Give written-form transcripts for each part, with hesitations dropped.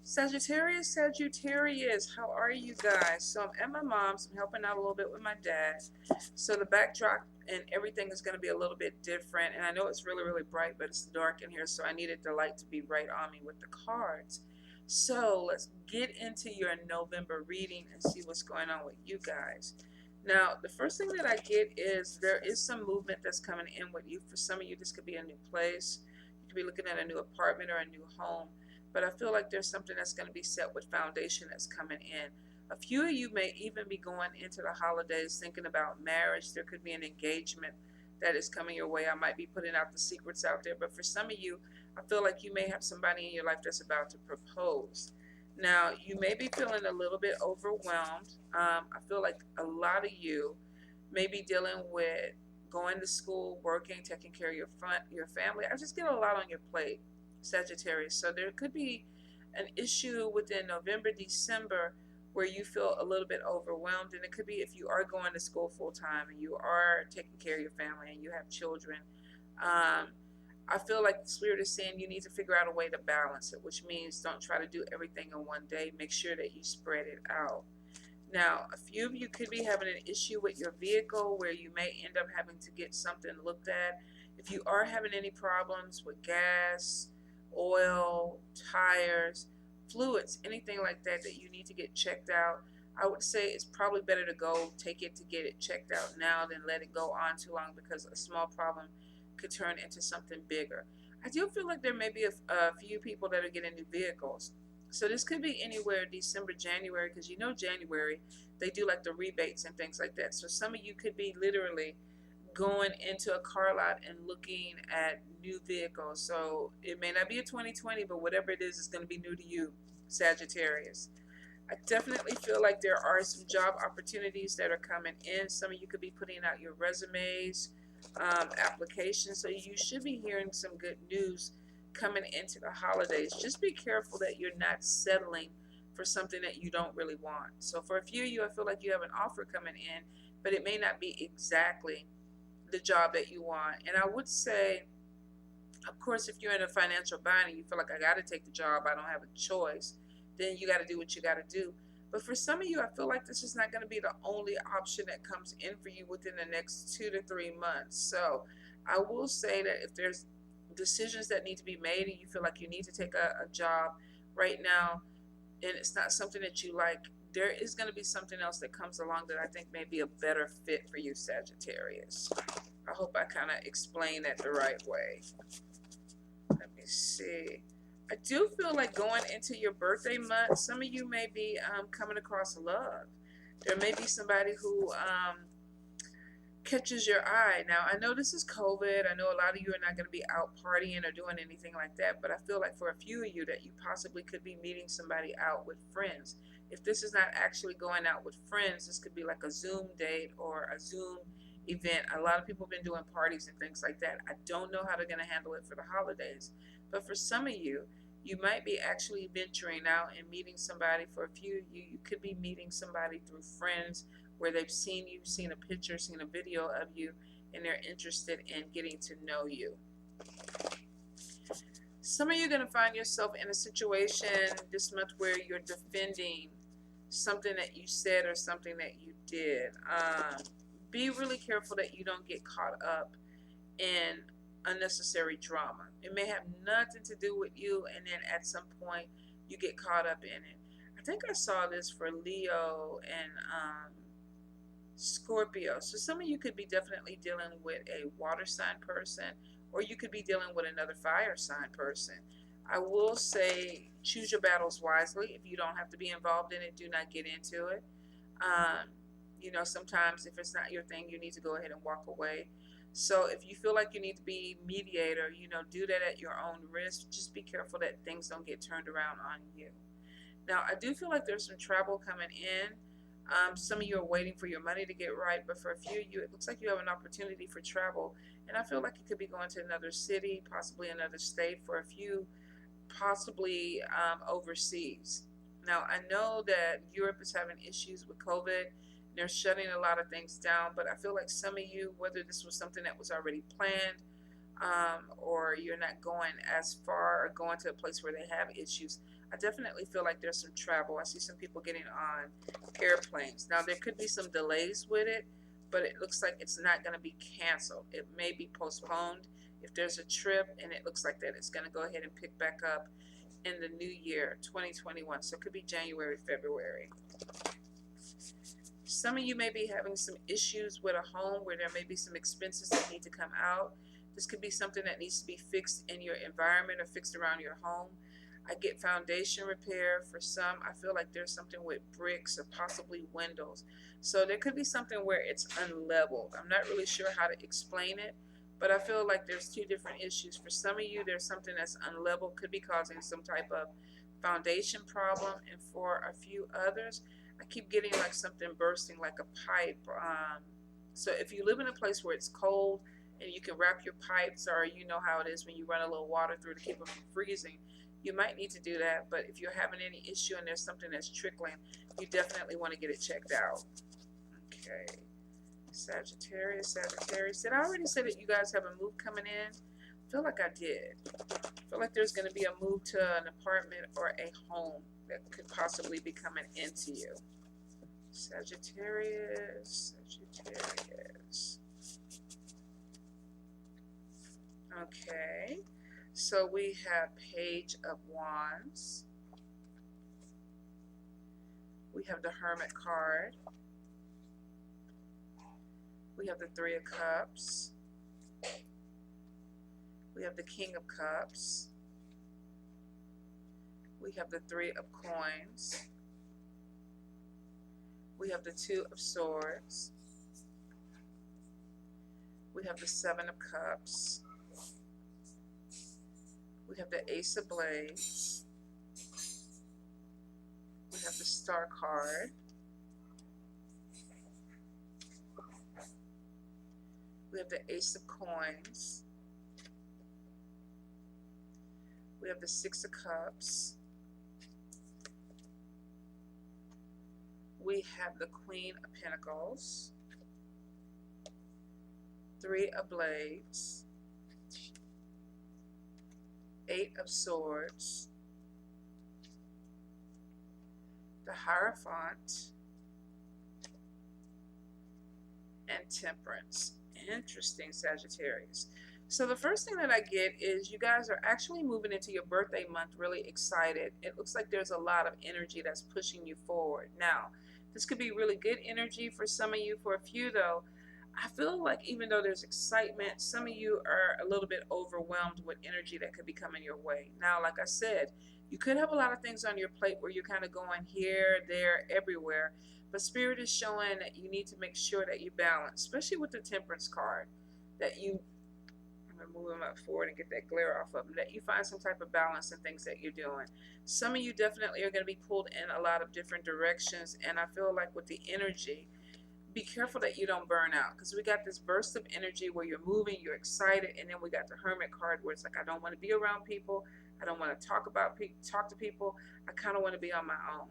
Sagittarius, how are you guys? So I'm at my mom's. I'm helping out a little bit with my dad. So the backdrop and everything is going to be a little bit different. And I know it's really, really bright, but it's dark in here. So I needed the light to be right on me with the cards. So let's get into your November reading and see what's going on with you guys. Now, the first thing that I get is there is some movement that's coming in with you. For some of you, this could be a new place. You could be looking at a new apartment or a new home. But I feel like there's something that's going to be set with foundation that's coming in. A few of you may even be going into the holidays thinking about marriage. There could be an engagement that is coming your way. I might be putting out the secrets out there. But for some of you, I feel like you may have somebody in your life that's about to propose. Now, you may be feeling a little bit overwhelmed. I feel like a lot of you may be dealing with going to school, working, taking care of your family. I just get a lot on your plate, Sagittarius. So there could be an issue within November, December where you feel a little bit overwhelmed. And it could be if you are going to school full time and you are taking care of your family and you have children. I feel like the Spirit is saying you need to figure out a way to balance it, which means don't try to do everything in one day. Make sure that you spread it out. Now, a few of you could be having an issue with your vehicle where you may end up having to get something looked at. If you are having any problems with gas, oil, tires, fluids, anything like that that you need to get checked out, I would say it's probably better to go take it to get it checked out now than let it go on too long, because a small problem could turn into something bigger. I do feel like there may be a few people that are getting new vehicles. So this could be anywhere December, January, because you know January, they do like the rebates and things like that. So some of you could be literally going into a car lot and looking at new vehicles. So it may not be a 2020, but whatever it is, it's going to be new to you, Sagittarius. I definitely feel like there are some job opportunities that are coming in. Some of you could be putting out your resumes, applications. So you should be hearing some good news coming into the holidays. Just be careful that you're not settling for something that you don't really want. So for a few of you, I feel like you have an offer coming in, but it may not be exactly the job that you want. And I would say, of course, if you're in a financial bind and you feel like I got to take the job, I don't have a choice, then you got to do what you got to do. But for some of you, I feel like this is not going to be the only option that comes in for you within the next 2 to 3 months. So I will say that if there's decisions that need to be made and you feel like you need to take a job right now and it's not something that you like, there is going to be something else that comes along that I think may be a better fit for you, Sagittarius. I hope I kind of explain that the right way. Let me see. I do feel like going into your birthday month, some of you may be coming across love. There may be somebody who catches your eye. Now, I know this is COVID. I know a lot of you are not going to be out partying or doing anything like that, but I feel like for a few of you that you possibly could be meeting somebody out with friends. If this is not actually going out with friends, this could be like a Zoom date or a Zoom event. A lot of people have been doing parties and things like that. I don't know how they're going to handle it for the holidays, but for some of you, you might be actually venturing out and meeting somebody. For a few of you, you could be meeting somebody through friends where they've seen you, seen a picture, seen a video of you, and they're interested in getting to know you. Some of you are going to find yourself in a situation this month where you're defending something that you said or something that you did. Be really careful that you don't get caught up in unnecessary drama. It may have nothing to do with you, and then at some point you get caught up in it. I think I saw this for Leo and Scorpio. So some of you could be definitely dealing with a water sign person, or you could be dealing with another fire sign person. I will say choose your battles wisely. If you don't have to be involved in it, do not get into it. Sometimes if it's not your thing, you need to go ahead and walk away. So if you feel like you need to be mediator, do that at your own risk. Just be careful that things don't get turned around on you. Now, I do feel like there's some travel coming in. Some of you are waiting for your money to get right, but for a few of you, it looks like you have an opportunity for travel. And I feel like you could be going to another city, possibly another state, for a few, possibly overseas. Now, I know that Europe is having issues with COVID. They're shutting a lot of things down, but I feel like some of you, whether this was something that was already planned, or you're not going as far or going to a place where they have issues. I definitely feel like there's some travel. I see some people getting on airplanes. Now, there could be some delays with it, but it looks like it's not going to be canceled. It may be postponed if there's a trip, and it looks like that it's going to go ahead and pick back up in the new year, 2021. So it could be January, February. Some of you may be having some issues with a home where there may be some expenses that need to come out. This could be something that needs to be fixed in your environment or fixed around your home. I get foundation repair for some. I feel like there's something with bricks or possibly windows. So there could be something where it's unleveled. I'm not really sure how to explain it, but I feel like there's two different issues. For some of you, there's something that's unleveled, could be causing some type of foundation problem. And for a few others, I keep getting like something bursting, like a pipe. So if you live in a place where it's cold and you can wrap your pipes, or you know how it is when you run a little water through to keep them from freezing, you might need to do that. But if you're having any issue and there's something that's trickling, you definitely want to get it checked out. Okay. Sagittarius. Did I already say that you guys have a move coming in? I feel like I did. I feel like there's going to be a move to an apartment or a home that could possibly be coming into you. Sagittarius. Okay. So we have Page of Wands. We have the Hermit card. We have the Three of Cups. We have the King of Cups. We have the Three of Coins. We have the Two of Swords. We have the Seven of Cups. We have the Ace of Blades. We have the Star card. We have the Ace of Coins. We have the Six of Cups. We have the Queen of Pentacles. Three of Blades. Eight of Swords. The Hierophant. And Temperance. Interesting, Sagittarius. So the first thing that I get is you guys are actually moving into your birthday month really excited. It looks like there's a lot of energy that's pushing you forward. Now, this could be really good energy for some of you. For a few, though, I feel like even though there's excitement, some of you are a little bit overwhelmed with energy that could be coming your way. Now, like I said, you could have a lot of things on your plate where you're kind of going here, there, everywhere. But Spirit is showing that you need to make sure that you balance, especially with the Temperance card, that you, I'm going to move them up forward and get that glare off of them, that you find some type of balance in things that you're doing. Some of you definitely are going to be pulled in a lot of different directions. And I feel like with the energy, be careful that you don't burn out, because we got this burst of energy where you're moving, you're excited, and then we got the Hermit card where it's like, I don't want to be around people, I don't want to talk to people, I kind of want to be on my own.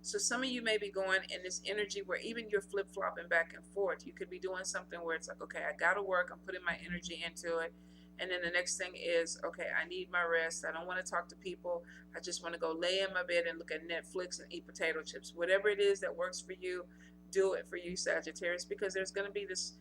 So some of you may be going in this energy where even you're flip-flopping back and forth. You could be doing something where it's like, okay, I got to work, I'm putting my energy into it, and then the next thing is, okay, I need my rest, I don't want to talk to people, I just want to go lay in my bed and look at Netflix and eat potato chips. Whatever it is that works for you, do it for you, Sagittarius, because there's going to be this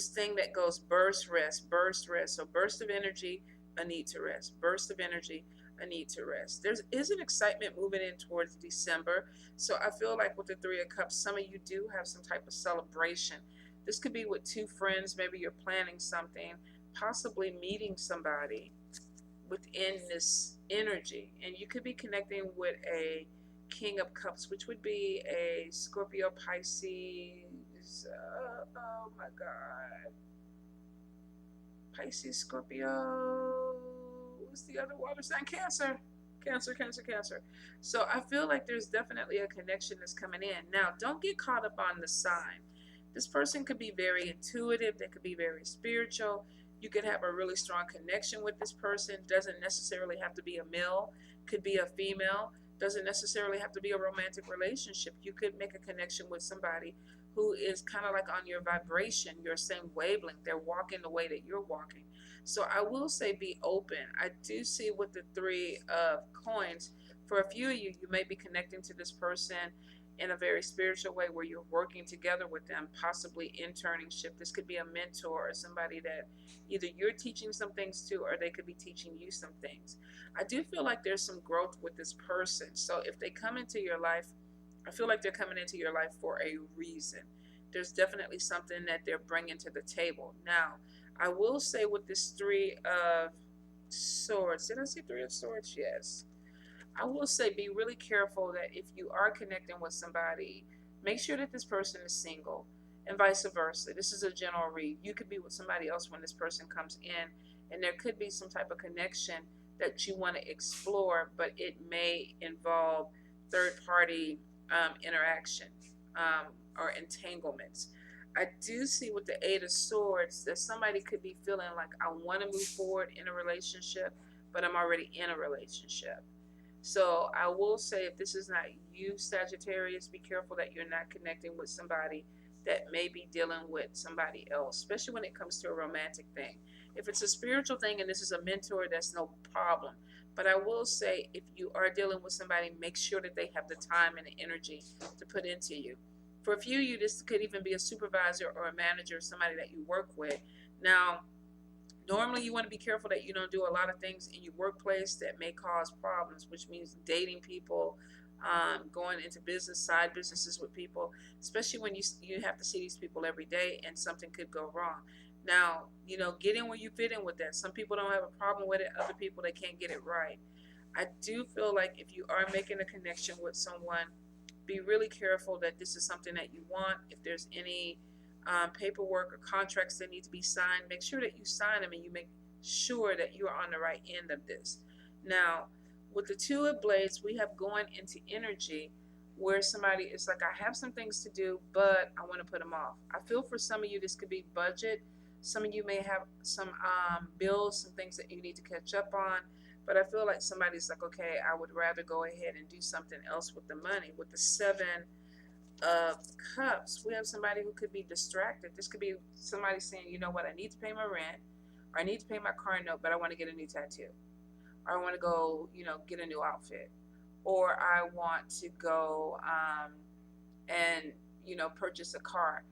thing that goes burst, rest, burst, rest. So burst of energy, a need to rest. Burst of energy, a need to rest. There is an excitement moving in towards December. So I feel like with the Three of Cups, some of you do have some type of celebration. This could be with two friends. Maybe you're planning something, possibly meeting somebody within this energy. And you could be connecting with a King of Cups, which would be a Scorpio, Pisces, oh my God, Pisces, Scorpio, what's the other water sign? Cancer. So I feel like there's definitely a connection that's coming in. Now, don't get caught up on the sign. This person could be very intuitive, they could be very spiritual. You could have a really strong connection with this person. Doesn't necessarily have to be a male, could be a female. Doesn't necessarily have to be a romantic relationship. You could make a connection with somebody who is kind of like on your vibration, your same wavelength. They're walking the way that you're walking. So I will say be open. I do see with the Three of Coins, for a few of you, you may be connecting to this person in a very spiritual way where you're working together with them, possibly internship. This could be a mentor or somebody that either you're teaching some things to or they could be teaching you some things. I do feel like there's some growth with this person. So if they come into your life, I feel like they're coming into your life for a reason. There's definitely something that they're bringing to the table. Now, I will say with this Three of Swords, did I see Three of Swords? Yes. I will say be really careful that if you are connecting with somebody, make sure that this person is single and vice versa. This is a general read. You could be with somebody else when this person comes in, and there could be some type of connection that you want to explore, but it may involve third party interaction or entanglements. I do see with the Eight of Swords that somebody could be feeling like, I want to move forward in a relationship, but I'm already in a relationship. So I will say, if this is not you, Sagittarius, be careful that you're not connecting with somebody that may be dealing with somebody else, especially when it comes to a romantic thing. If it's a spiritual thing and this is a mentor, that's no problem. But I will say, if you are dealing with somebody, make sure that they have the time and the energy to put into you. For a few of you, this could even be a supervisor or a manager, somebody that you work with. Now, normally you want to be careful that you don't do a lot of things in your workplace that may cause problems, which means dating people, going into business, side businesses with people, especially when you have to see these people every day and something could go wrong. Now, get in where you fit in with that. Some people don't have a problem with it. Other people, they can't get it right. I do feel like if you are making a connection with someone, be really careful that this is something that you want. If there's any paperwork or contracts that need to be signed, make sure that you sign them and you make sure that you are on the right end of this. Now, with the Two of Blades, we have going into energy where somebody is like, I have some things to do, but I want to put them off. I feel for some of you, this could be budget. Some of you may have some bills, some things that you need to catch up on. But I feel like somebody's like, okay, I would rather go ahead and do something else with the money. With the Seven of Cups, we have somebody who could be distracted. This could be somebody saying, you know what, I need to pay my rent, or I need to pay my car note, but I want to get a new tattoo, or I want to go, get a new outfit, or I want to go and purchase a car.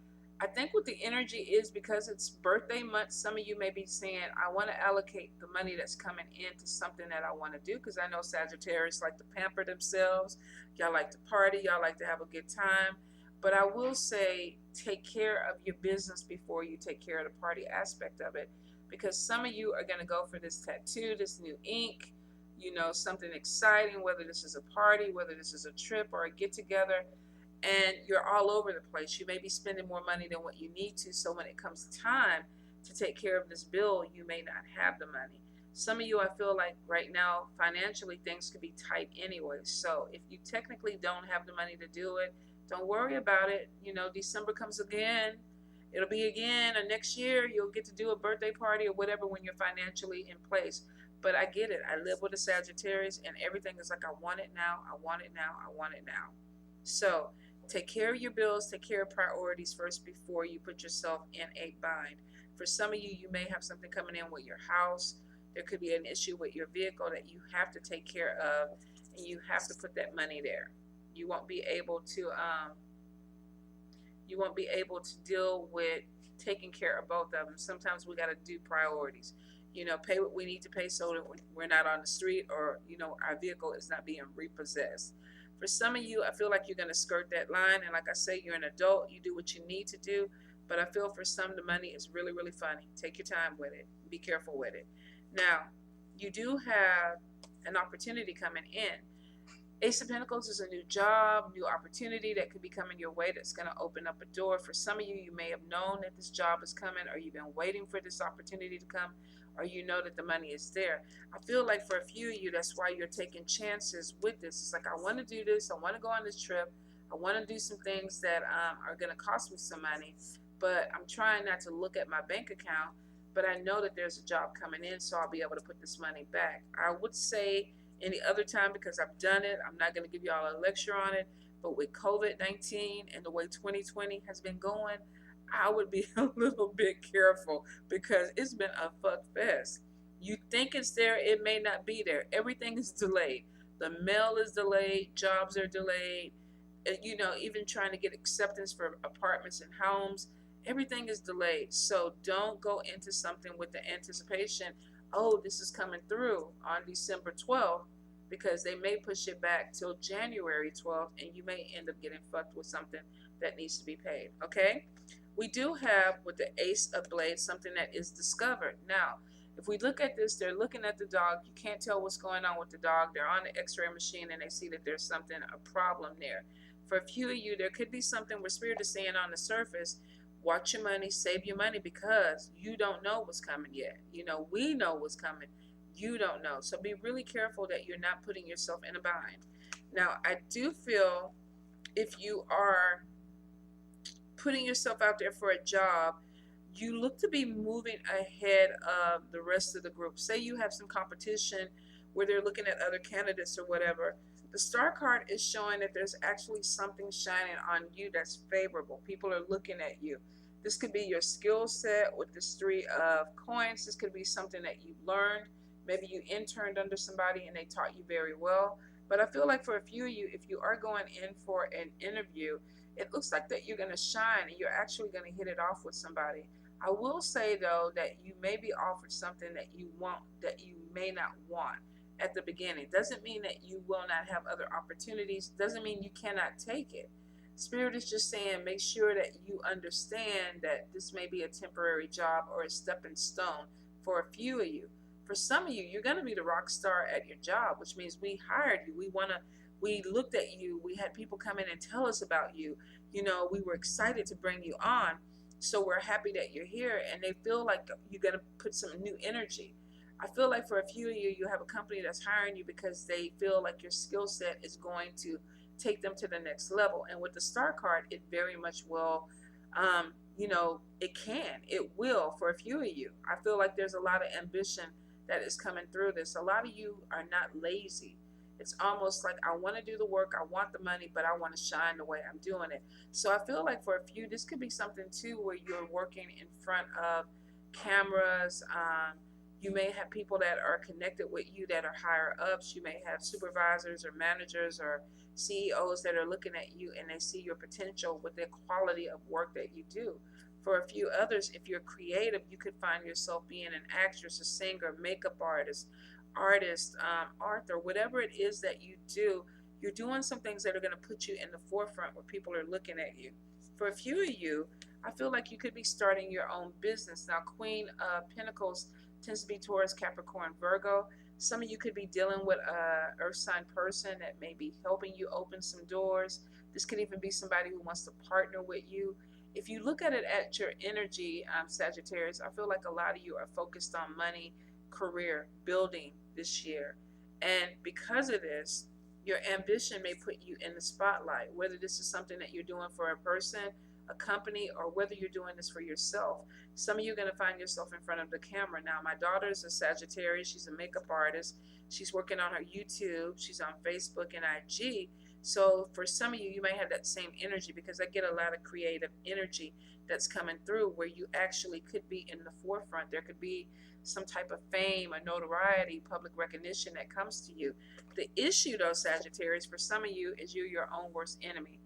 I think what the energy is, because it's birthday month, some of you may be saying, I want to allocate the money that's coming into something that I want to do, because I know Sagittarius like to pamper themselves. Y'all like to party. Y'all like to have a good time. But I will say, take care of your business before you take care of the party aspect of it, because some of you are going to go for this tattoo, this new ink, something exciting, whether this is a party, whether this is a trip or a get together, and you're all over the place. You may be spending more money than what you need to. So when it comes time to take care of this bill, you may not have the money. Some of you, I feel like right now, financially, things could be tight anyway. So if you technically don't have the money to do it, don't worry about it. December comes again. It'll be again, or next year you'll get to do a birthday party or whatever when you're financially in place. But I get it. I live with a Sagittarius, and everything is like, I want it now. I want it now. I want it now. So take care of your bills, take care of priorities first before you put yourself in a bind. For some of you, you may have something coming in with your house. There could be an issue with your vehicle that you have to take care of, and you have to put that money there. You won't be able to deal with taking care of both of them. Sometimes we got to do priorities. Pay what we need to pay so that we're not on the street, or our vehicle is not being repossessed. For some of you, I feel like you're going to skirt that line. And like I say, you're an adult. You do what you need to do. But I feel for some, the money is really, really funny. Take your time with it. Be careful with it. Now, you do have an opportunity coming in. Ace of Pentacles is a new job, new opportunity that could be coming your way that's going to open up a door. For some of you, you may have known that this job is coming, or you've been waiting for this opportunity to come, or you know that the money is there. I feel like for a few of you, that's why you're taking chances with this. It's like, I want to do this. I want to go on this trip. I want to do some things that are going to cost me some money, but I'm trying not to look at my bank account, but I know that there's a job coming in, so I'll be able to put this money back. I would say any other time, because I've done it, I'm not going to give y'all a lecture on it, but with COVID-19 and the way 2020 has been going, I would be a little bit careful because it's been a fuck fest. You think it's there, it may not be there. Everything is delayed. The mail is delayed, jobs are delayed, even trying to get acceptance for apartments and homes, everything is delayed. So don't go into something with the anticipation, oh, this is coming through on December 12th, because they may push it back till January 12th and you may end up getting fucked with something that needs to be paid. Okay? We do have with the Ace of Blades something that is discovered. Now, if we look at this, they're looking at the dog. You can't tell what's going on with the dog. They're on the x-ray machine and they see that there's something, a problem there. For a few of you, there could be something where Spirit is saying on the surface, watch your money, save your money, because you don't know what's coming yet. We know what's coming. You don't know. So be really careful that you're not putting yourself in a bind. Now, I do feel if you are putting yourself out there for a job, you look to be moving ahead of the rest of the group. Say you have some competition where they're looking at other candidates or whatever. The star card is showing that there's actually something shining on you that's favorable. People are looking at you. This could be your skill set with this 3 of coins. This could be something that you learned. Maybe you interned under somebody and they taught you very well. But I feel like for a few of you, if you are going in for an interview, it looks like that you're going to shine and you're actually going to hit it off with somebody. I will say though that you may be offered something that you want, that you may not want at the beginning. Doesn't mean that you will not have other opportunities. Doesn't mean you cannot take it. Spirit is just saying, make sure that you understand that this may be a temporary job or a stepping stone for a few of you. For some of you, you're going to be the rock star at your job, which means we hired you. We looked at you. We had people come in and tell us about you. We were excited to bring you on. So we're happy that you're here, and they feel like you're going to put some new energy. I feel like for a few of you, you have a company that's hiring you because they feel like your skill set is going to take them to the next level. And with the star card, it very much will, it will for a few of you. I feel like there's a lot of ambition that is coming through this. A lot of you are not lazy. It's almost like, I want to do the work, I want the money, but I want to shine the way I'm doing it. So I feel like for a few, this could be something too where you're working in front of cameras. You may have people that are connected with you that are higher ups. You may have supervisors or managers or CEOs that are looking at you and they see your potential with the quality of work that you do. For a few others, if you're creative, you could find yourself being an actress, a singer, makeup artist, author, whatever it is that you do. You're doing some things that are going to put you in the forefront where people are looking at you. For a few of you, I feel like you could be starting your own business. Now, Queen of Pentacles tends to be Taurus, Capricorn, Virgo. Some of you could be dealing with a earth sign person that may be helping you open some doors. This could even be somebody who wants to partner with you. If you look at it at your energy, Sagittarius, I feel like a lot of you are focused on money, career, building this year. And because of this, your ambition may put you in the spotlight, whether this is something that you're doing for a person, a company, or whether you're doing this for yourself. Some of you are going to find yourself in front of the camera. Now, my daughter is a Sagittarius. She's a makeup artist. She's working on her YouTube. She's on Facebook and IG. So for some of you, you may have that same energy, because I get a lot of creative energy that's coming through where you actually could be in the forefront. There could be some type of fame or notoriety, public recognition that comes to you. The issue though, Sagittarius, for some of you is you're your own worst enemy.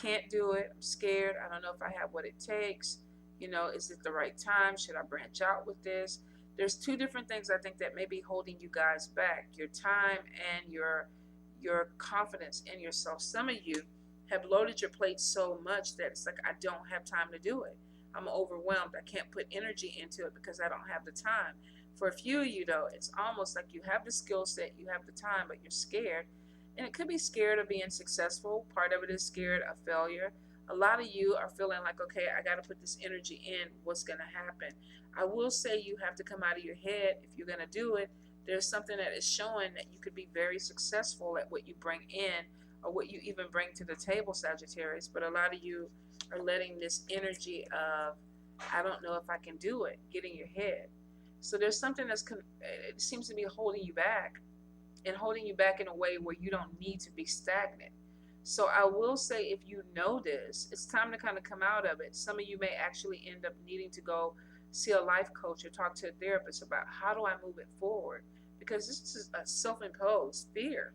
Can't do it. I'm scared. I don't know if I have what it takes. Is it the right time? Should I branch out with this? There's 2 different things I think that may be holding you guys back: your time and your confidence in yourself. Some of you have loaded your plate so much that it's like, I don't have time to do it. I'm overwhelmed. I can't put energy into it because I don't have the time. For a few of you though, it's almost like you have the skill set, you have the time, but you're scared. And it could be scared of being successful. Part of it is scared of failure. A lot of you are feeling like, okay, I got to put this energy in. What's going to happen? I will say you have to come out of your head if you're going to do it. There's something that is showing that you could be very successful at what you bring in or what you even bring to the table, Sagittarius. But a lot of you are letting this energy of, I don't know if I can do it, get in your head. So there's something it seems to be holding you back, and holding you back in a way where you don't need to be stagnant. So I will say, if you know this, it's time to kind of come out of it. Some of you may actually end up needing to go see a life coach or talk to a therapist about how do I move it forward, because this is a self-imposed fear.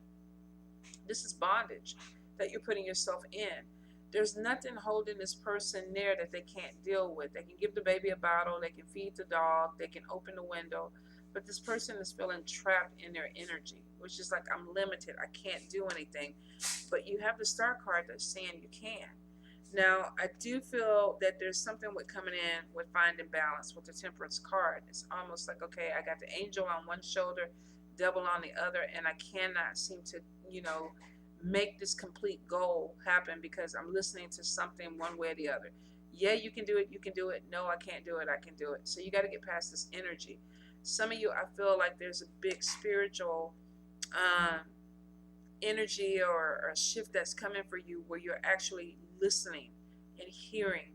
This is bondage that you're putting yourself in. There's nothing holding this person there that they can't deal with. They can give the baby a bottle, they can feed the dog, they can open the window, but this person is feeling trapped in their energy, which is like, I'm limited, I can't do anything. But you have the star card that's saying you can. Now, I do feel that there's something with coming in with finding balance with the Temperance card. It's almost like, okay, I got the angel on one shoulder, devil on the other, and I cannot seem to, make this complete goal happen because I'm listening to something one way or the other. Yeah, you can do it. You can do it. No, I can't do it. I can do it. So you got to get past this energy. Some of you, I feel like there's a big spiritual um, energy or a shift that's coming for you where you're actually listening and hearing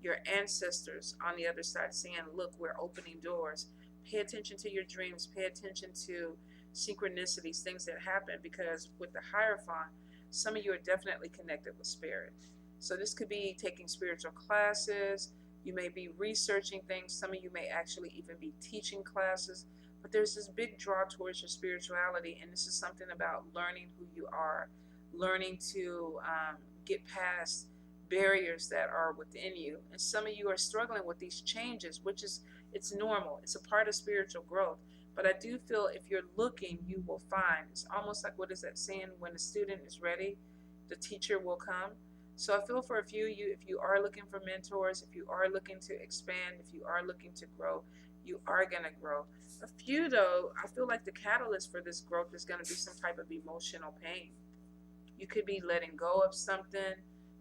your ancestors on the other side saying, look, we're opening doors. Pay attention to your dreams. Pay attention to synchronicities, things that happen, because with the Hierophant, some of you are definitely connected with spirit. So this could be taking spiritual classes. You may be researching things. Some of you may actually even be teaching classes. But there's this big draw towards your spirituality, and this is something about learning who you are, learning to get past barriers that are within you. And some of you are struggling with these changes, which is, it's normal. It's a part of spiritual growth. But I do feel if you're looking, you will find. It's almost like, what is that saying? When the student is ready, the teacher will come. So I feel for a few of you, if you are looking for mentors, if you are looking to expand, if you are looking to grow, you are going to grow. A few, though, I feel like the catalyst for this growth is going to be some type of emotional pain. You could be letting go of something.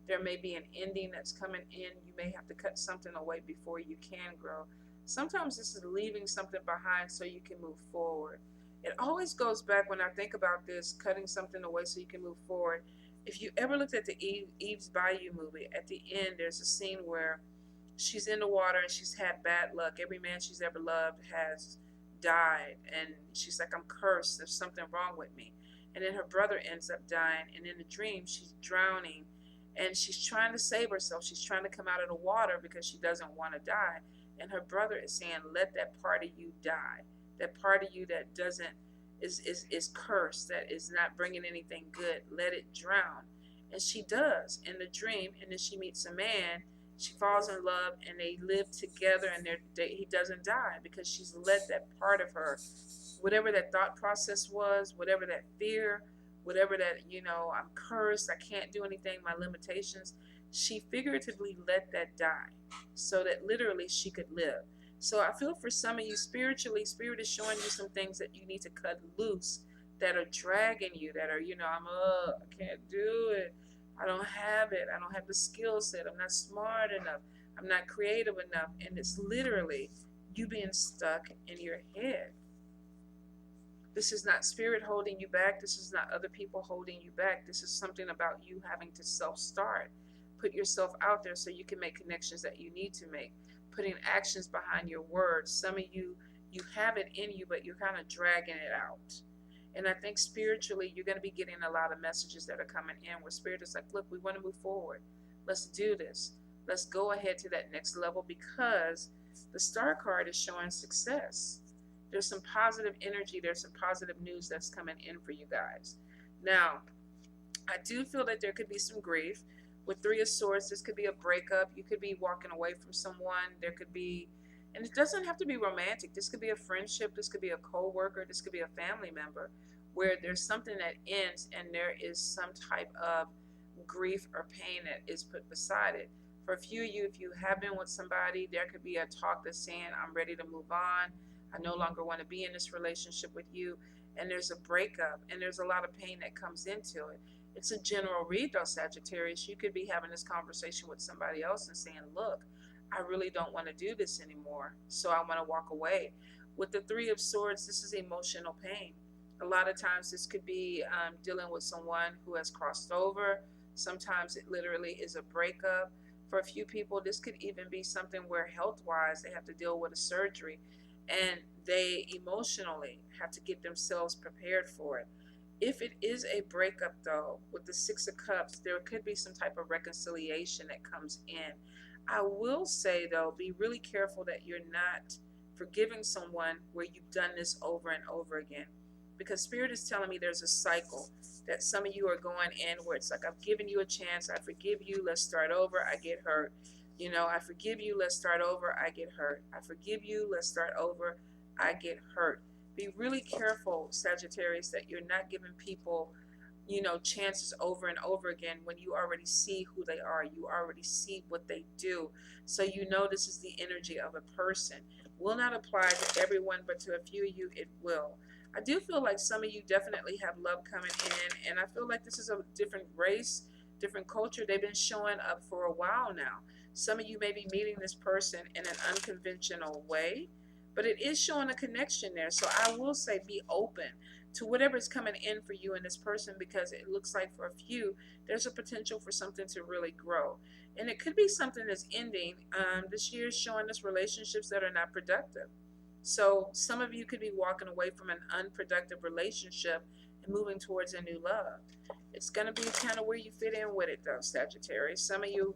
There may be an ending that's coming in. You may have to cut something away before you can grow. Sometimes this is leaving something behind so you can move forward. It always goes back when I think about this, cutting something away so you can move forward. If you ever looked at the Eve's Bayou movie, at the end there's a scene where she's in the water and she's had bad luck. Every man she's ever loved has died, and she's like, I'm cursed. There's something wrong with me. And then her brother ends up dying, and in the dream she's drowning, and she's trying to save herself. She's trying to come out of the water because she doesn't want to die. And her brother is saying, let that part of you die. That part of you that doesn't is cursed, that is not bringing anything good, let it drown. And she does in the dream, and then she meets a man. She falls in love, and they live together, and he doesn't die because she's let that part of her, whatever that thought process was, whatever that fear, whatever that, I'm cursed, I can't do anything, my limitations, she figuratively let that die so that literally she could live. So I feel for some of you spiritually, Spirit is showing you some things that you need to cut loose that are dragging you, that are, I can't do it. I don't have it. I don't have the skill set. I'm not smart enough. I'm not creative enough. And it's literally you being stuck in your head. This is not spirit holding you back. This is not other people holding you back. This is something about you having to self-start. Put yourself out there so you can make connections that you need to make. Putting actions behind your words. Some of you have it in you, but you're kind of dragging it out. And I think spiritually, you're going to be getting a lot of messages that are coming in where Spirit is like, look, we want to move forward. Let's do this. Let's go ahead to that next level, because the star card is showing success. There's some positive energy. There's some positive news that's coming in for you guys. Now, I do feel that there could be some grief. With Three of Swords, this could be a breakup. You could be walking away from someone. There could be, and it doesn't have to be romantic. This could be a friendship. This could be a co-worker. This could be a family member, where there's something that ends and there is some type of grief or pain that is put beside it. For a few of you, if you have been with somebody, there could be a talk that's saying, I'm ready to move on. I no longer want to be in this relationship with you. And there's a breakup, and there's a lot of pain that comes into it. It's a general read, though, Sagittarius. You could be having this conversation with somebody else and saying, look, I really don't want to do this anymore, so I want to walk away. With the Three of Swords, this is emotional pain. A lot of times this could be dealing with someone who has crossed over. Sometimes it literally is a breakup. For a few people, this could even be something where health-wise they have to deal with a surgery, and they emotionally have to get themselves prepared for it. If it is a breakup, though, with the Six of Cups, there could be some type of reconciliation that comes in. I will say, though, be really careful that you're not forgiving someone where you've done this over and over again. Because Spirit is telling me there's a cycle that some of you are going in where it's like, I've given you a chance, I forgive you, let's start over, I get hurt. You know, I forgive you, let's start over, I get hurt. I forgive you, let's start over, I get hurt. Be really careful, Sagittarius, that you're not giving people, you know, chances over and over again when you already see who they are. You already see what they do. So you know this is the energy of a person. Will not apply to everyone, but to a few of you, it will. I do feel like some of you definitely have love coming in, and I feel like this is a different race, different culture. They've been showing up for a while now. Some of you may be meeting this person in an unconventional way, but it is showing a connection there. So I will say be open to whatever's coming in for you and this person, because it looks like for a few, there's a potential for something to really grow. And it could be something that's ending. This year is showing us relationships that are not productive. So some of you could be walking away from an unproductive relationship and moving towards a new love. It's going to be kind of where you fit in with it, though, Sagittarius. Some of you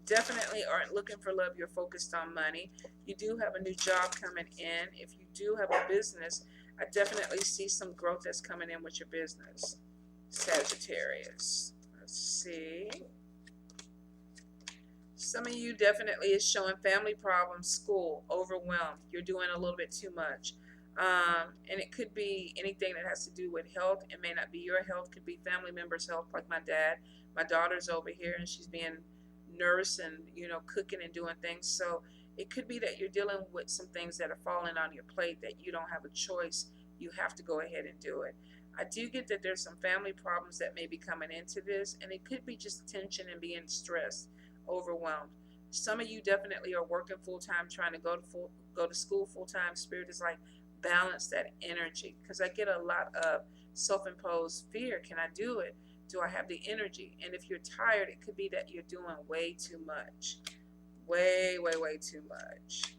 definitely aren't looking for love. You're focused on money. You do have a new job coming in. If you do have a business, I definitely see some growth that's coming in with your business, Sagittarius. Let's see. Some of you definitely is showing family problems, school, overwhelmed. You're doing a little bit too much. And it could be anything that has to do with health. It may not be your health. It could be family members' health, like my dad. My daughter's over here and she's being nursed and, you know, cooking and doing things. So it could be that you're dealing with some things that are falling on your plate that you don't have a choice. You have to go ahead and do it. I do get that there's some family problems that may be coming into this, and it could be just tension and being stressed, overwhelmed. Some of you definitely are working full time, trying to go to school full time. Spirit is like, balance that energy, because I get a lot of self-imposed fear. Can I do it? Do I have the energy? And if you're tired, it could be that you're doing way too much. Way too much.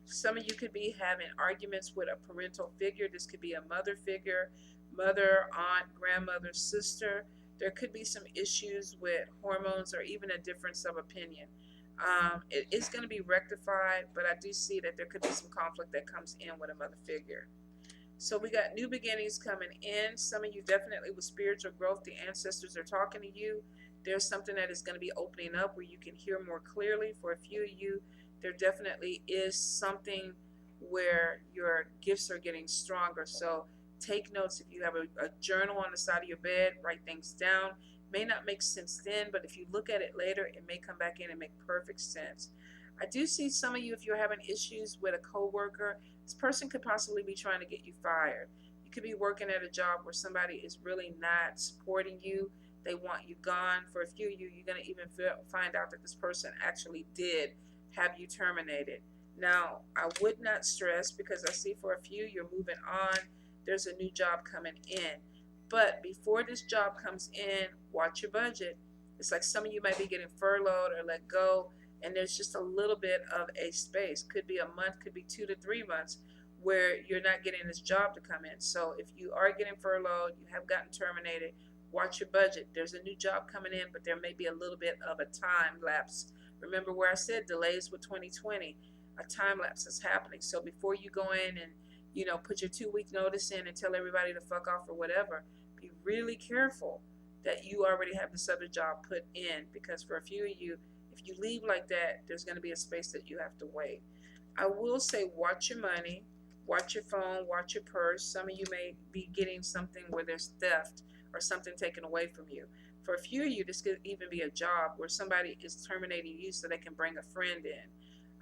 Some of you could be having arguments with a parental figure. This could be a mother figure, mother, aunt, grandmother, sister. There could be some issues with hormones or even a difference of opinion. It is going to be rectified, but I do see that there could be some conflict that comes in with a mother figure. So we got new beginnings coming in. Some of you definitely with spiritual growth, the ancestors are talking to you. There's something that is going to be opening up where you can hear more clearly. For a few of you, there definitely is something where your gifts are getting stronger. So take notes. If you have a journal on the side of your bed, write things down. May not make sense then, but if you look at it later, it may come back in and make perfect sense. I do see some of you, if you're having issues with a coworker, this person could possibly be trying to get you fired. You could be working at a job where somebody is really not supporting you. They want you gone. For a few of you, you're going to even find out that this person actually did have you terminated. Now, I would not stress, because I see for a few you're moving on. There's a new job coming in. But before this job comes in, watch your budget. It's like some of you might be getting furloughed or let go, and there's just a little bit of a space. Could be a month, could be 2 to 3 months, where you're not getting this job to come in. So if you are getting furloughed, you have gotten terminated, watch your budget. There's a new job coming in, but there may be a little bit of a time lapse. Remember where I said delays with 2020, a time lapse is happening. So before you go in and, you know, put your 2-week notice in and tell everybody to fuck off or whatever, be really careful that you already have this other job put in, because for a few of you, if you leave like that, there's going to be a space that you have to wait. I will say watch your money, watch your phone, watch your purse. Some of you may be getting something where there's theft or something taken away from you. For a few of you, this could even be a job where somebody is terminating you so they can bring a friend in.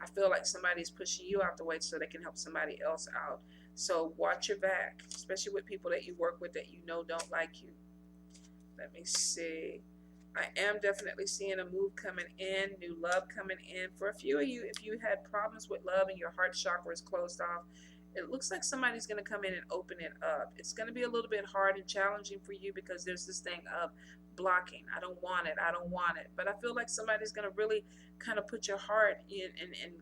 I feel like somebody's pushing you out the way so they can help somebody else out. So watch your back, especially with people that you work with that you know don't like you. Let me see. I am definitely seeing a move coming in, new love coming in. For a few of you, if you had problems with love and your heart chakra is closed off, it looks like somebody's going to come in and open it up. It's going to be a little bit hard and challenging for you, because there's this thing of blocking. I don't want it. I don't want it. But I feel like somebody's going to really kind of put your heart in and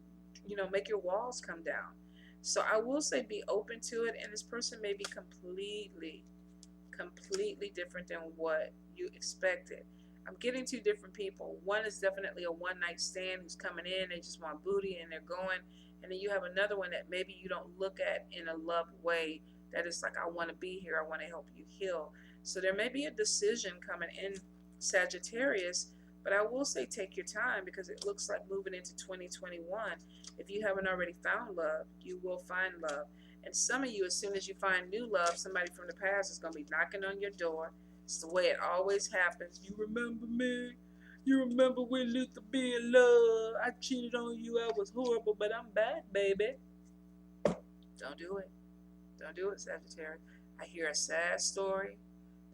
you know, make your walls come down. So I will say be open to it, and this person may be completely completely different than what you expected. I'm getting two different people. One is definitely a one-night stand who's coming in, they just want booty and they're going. And then you have another one that maybe you don't look at in a love way, that is like, I want to be here, I want to help you heal. So there may be a decision coming in, Sagittarius, but I will say take your time, because it looks like moving into 2021, if you haven't already found love, you will find love. And some of you, as soon as you find new love, somebody from the past is going to be knocking on your door. It's the way it always happens. You remember me? You remember we used to be in love? I cheated on you. I was horrible, but I'm back, baby. Don't do it. Don't do it, Sagittarius. I hear a sad story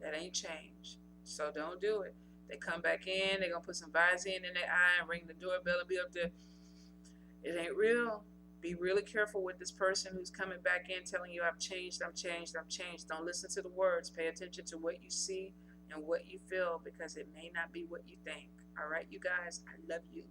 that ain't changed. So don't do it. They come back in, they're going to put some Visine in their eye and ring the doorbell and be up there. It ain't real. Be really careful with this person who's coming back in telling you, I've changed, I'm changed, I'm changed. Don't listen to the words. Pay attention to what you see and what you feel, because it may not be what you think. All right, you guys, I love you.